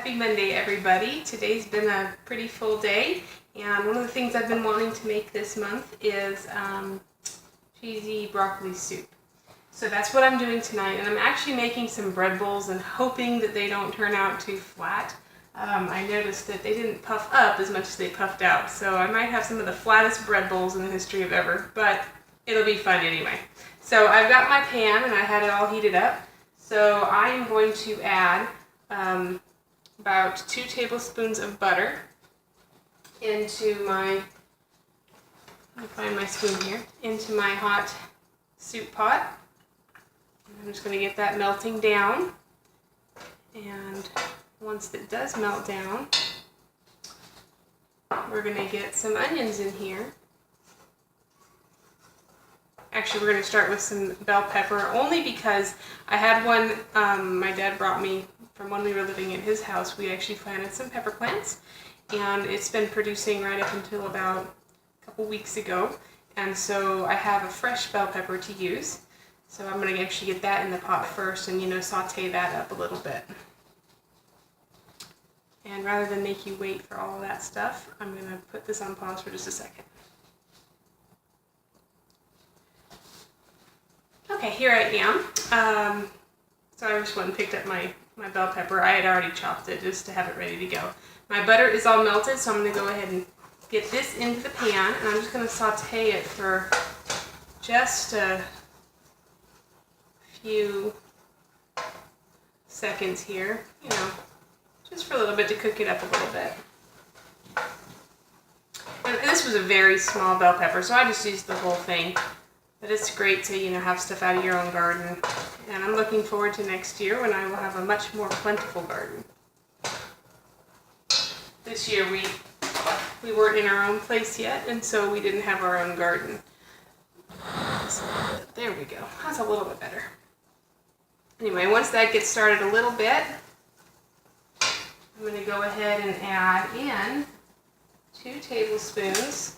Happy Monday, everybody. Today's been a pretty full day, and one of the things I've been wanting to make this month is cheesy broccoli soup. So that's what I'm doing tonight, and I'm actually making some bread bowls and hoping that they don't turn out too flat. I noticed that they didn't puff up as much as they puffed out, so I might have some of the flattest bread bowls in the history of ever, but it'll be fun anyway. So I've got my pan, and I had it all heated up. So I am going to add about 2 tablespoons of butter into my, let me find my spoon here, into my hot soup pot. I'm just going to get that melting down, and once it does melt down, we're going to get some onions in here. Actually, we're going to start with some bell pepper, only because I had one my dad brought me from when we were living in his house. We actually planted some pepper plants, and it's been producing right up until about a couple weeks ago. And so I have a fresh bell pepper to use. So I'm going to actually get that in the pot first and, saute that up a little bit. And rather than make you wait for all of that stuff, I'm going to put this on pause for just a second. Okay, here I am. So I just went and picked up my bell pepper. I had already chopped it just to have it ready to go. My butter is all melted, so I'm going to go ahead and get this into the pan, and I'm just going to saute it for just a few seconds here, just for a little bit to cook it up a little bit. And this was a very small bell pepper, so I just used the whole thing. But it's great to, have stuff out of your own garden. And I'm looking forward to next year when I will have a much more plentiful garden. This year we weren't in our own place yet, and so we didn't have our own garden. There we go. That's a little bit better. Anyway, once that gets started a little bit, I'm going to go ahead and add in 2 tablespoons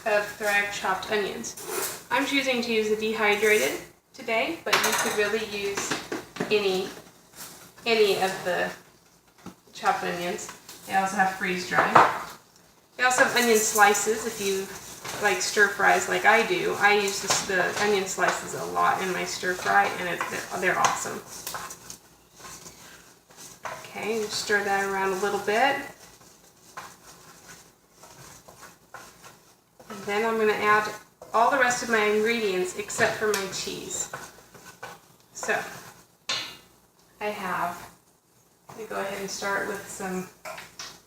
of Thrag chopped onions. I'm choosing to use the dehydrated today, but you could really use any of the chopped onions. They also have freeze dried. They also have onion slices if you like stir fries like I do. I use the onion slices a lot in my stir fry, and they're awesome. Okay, just stir that around a little bit. And then I'm going to add all the rest of my ingredients except for my cheese. So, I'm going to go ahead and start with some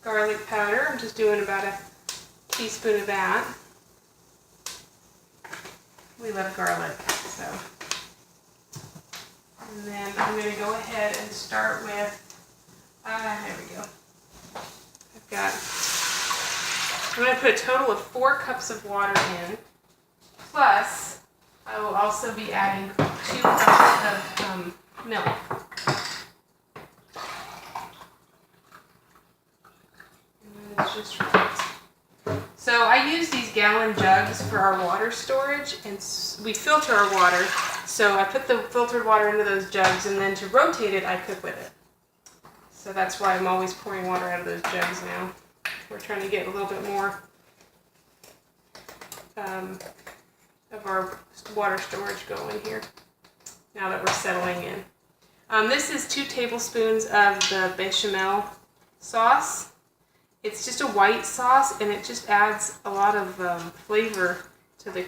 garlic powder. I'm just doing about a teaspoon of that. We love garlic, so. And then I'm going to go ahead and start with, there we go. I'm going to put a total of 4 cups of water in, plus I will also be adding 2 cups of milk. And it's just right. So I use these gallon jugs for our water storage, and we filter our water. So I put the filtered water into those jugs, and then to rotate it, I cook with it. So that's why I'm always pouring water out of those jugs now. We're trying to get a little bit more of our water storage going here now that we're settling in. This is 2 tablespoons of the bechamel sauce. It's just a white sauce, and it just adds a lot of flavor to the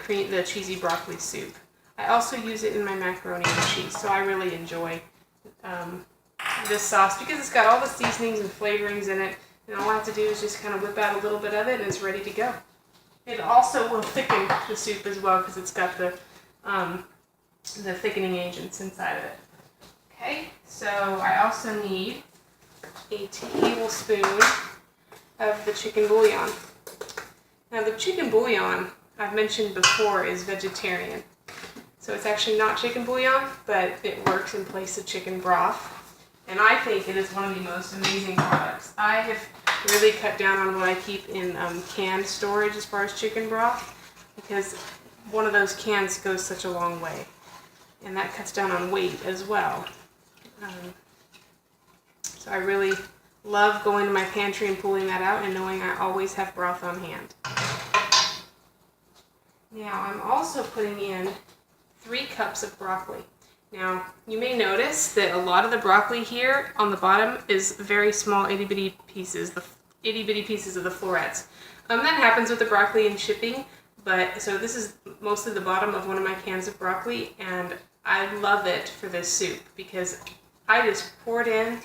cheesy broccoli soup. I also use it in my macaroni and cheese, so I really enjoy this sauce because it's got all the seasonings and flavorings in it. And all I have to do is just kind of whip out a little bit of it, and it's ready to go. It also will thicken the soup as well because it's got the thickening agents inside of it. Okay, so I also need a tablespoon of the chicken bouillon. Now the chicken bouillon, I've mentioned before, is vegetarian. So it's actually not chicken bouillon, but it works in place of chicken broth. And I think it is one of the most amazing products. I have really cut down on what I keep in canned storage as far as chicken broth, because one of those cans goes such a long way. And that cuts down on weight as well. So I really love going to my pantry and pulling that out and knowing I always have broth on hand. Now I'm also putting in 3 cups of broccoli. Now you may notice that a lot of the broccoli here on the bottom is very small itty bitty pieces, the itty bitty pieces of the florets. That happens with the broccoli in shipping, but so this is mostly the bottom of one of my cans of broccoli, and I love it for this soup because I just pour it in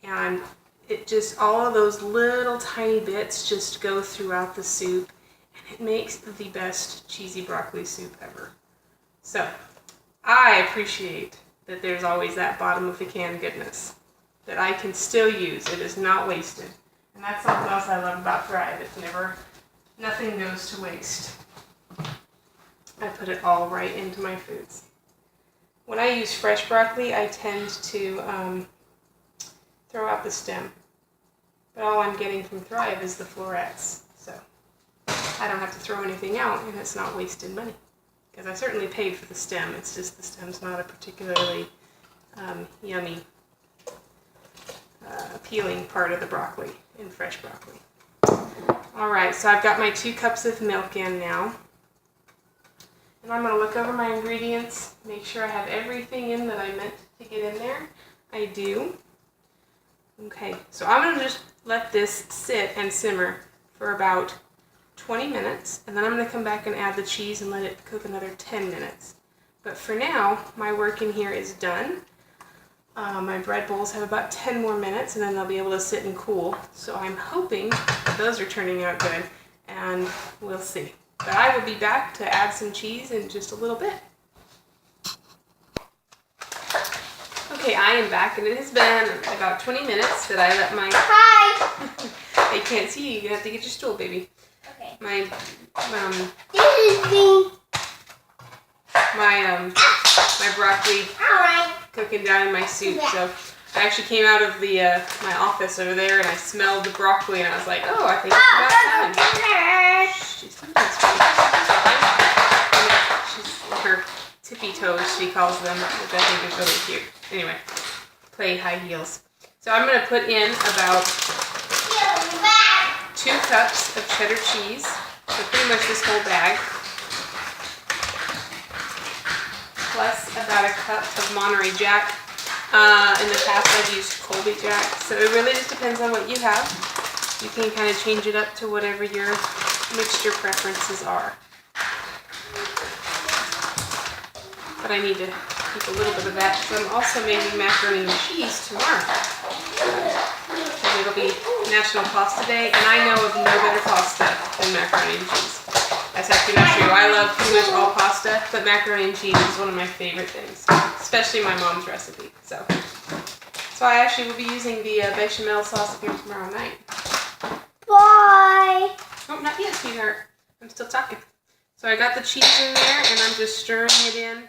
and it just, all of those little tiny bits just go throughout the soup, and it makes the best cheesy broccoli soup ever. So I appreciate that there's always that bottom of the can goodness that I can still use. It is not wasted. And that's something else I love about Thrive. It's nothing goes to waste. I put it all right into my foods. When I use fresh broccoli, I tend to throw out the stem. But all I'm getting from Thrive is the florets. So I don't have to throw anything out, and it's not wasted money. Because I certainly paid for the stem. It's just the stem's not a particularly yummy, appealing part of the broccoli in fresh broccoli. Alright, so I've got my 2 cups of milk in now. And I'm going to look over my ingredients, make sure I have everything in that I meant to get in there. I do. Okay, so I'm going to just let this sit and simmer for about 20 minutes, and then I'm going to come back and add the cheese and let it cook another 10 minutes. But for now, my work in here is done. My bread bowls have about 10 more minutes, and then they'll be able to sit and cool. So I'm hoping that those are turning out good, and we'll see. But I will be back to add some cheese in just a little bit. Okay, I am back, and it has been about 20 minutes that I let my... Hi! They can't see you. You have to get your stool, baby. Okay. My broccoli cooking down in my soup. So I actually came out of the my office over there, and I smelled the broccoli, and I was like, oh, I think it's about time. She's sometimes she's her tippy toes, she calls them, which I think is really cute. Anyway, play high heels. So I'm going to put in about 2 cups of cheddar cheese, so pretty much this whole bag, plus about a cup of Monterey Jack. In the past I've used Colby Jack, so it really just depends on what you have. You can kind of change it up to whatever your mixture preferences are. But I need to keep a little bit of that, because I'm also making macaroni and cheese tomorrow. And it'll be National Pasta Day, and I know of no better pasta than macaroni and cheese. That's actually not true. I love pretty much all pasta, but macaroni and cheese is one of my favorite things, especially my mom's recipe. So I actually will be using the bechamel sauce here tomorrow night. Bye. Oh, not yet, sweetheart. I'm still talking. So I got the cheese in there, and I'm just stirring it in.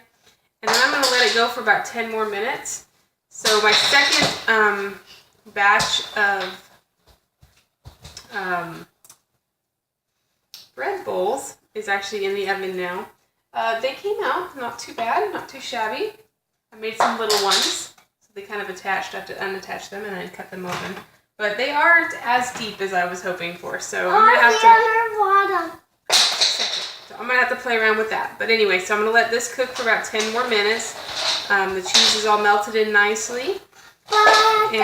And then I'm going to let it go for about 10 more minutes. So my second batch of bread bowls is actually in the oven now. They came out not too bad, not too shabby. I made some little ones, so they kind of attached. I have to unattach them and then cut them open. But they aren't as deep as I was hoping for, so I'm gonna have to. So I'm gonna have to play around with that. But anyway, so I'm gonna let this cook for about 10 more minutes. The cheese is all melted in nicely. And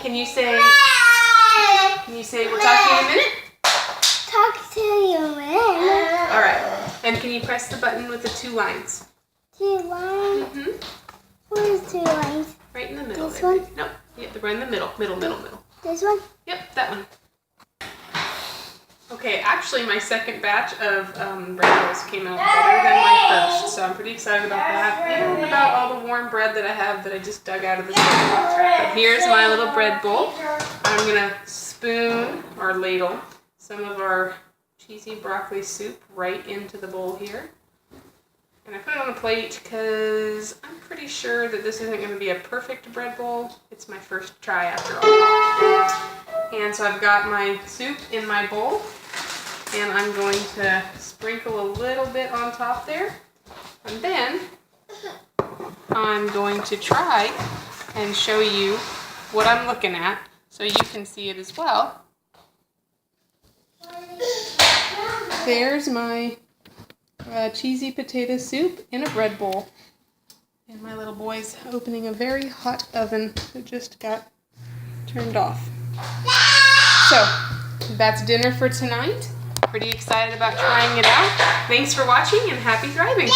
can you say we'll talk to you in a minute? Talk to you in a minute. All right. And can you press the button with the 2 lines? 2 lines? Mm-hmm. Where's 2 lines? Right in the middle. This there, one? baby. Nope. Yeah, right in the middle. Middle. This one? Yep, that one. Okay, actually my second batch of bread rolls came out better than my first, so I'm pretty excited about that, and about all the warm bread that I have that I just dug out of the stove. But here's my little bread bowl. I'm going to spoon or ladle some of our cheesy broccoli soup right into the bowl here. And I put it on a plate because I'm pretty sure that this isn't going to be a perfect bread bowl. It's my first try after all. And so I've got my soup in my bowl, and I'm going to sprinkle a little bit on top there. And then I'm going to try and show you what I'm looking at so you can see it as well. There's my cheesy potato soup in a bread bowl. And my little boy's opening a very hot oven that just got turned off. So, that's dinner for tonight. Pretty excited about trying it out. Thanks for watching and happy thriving.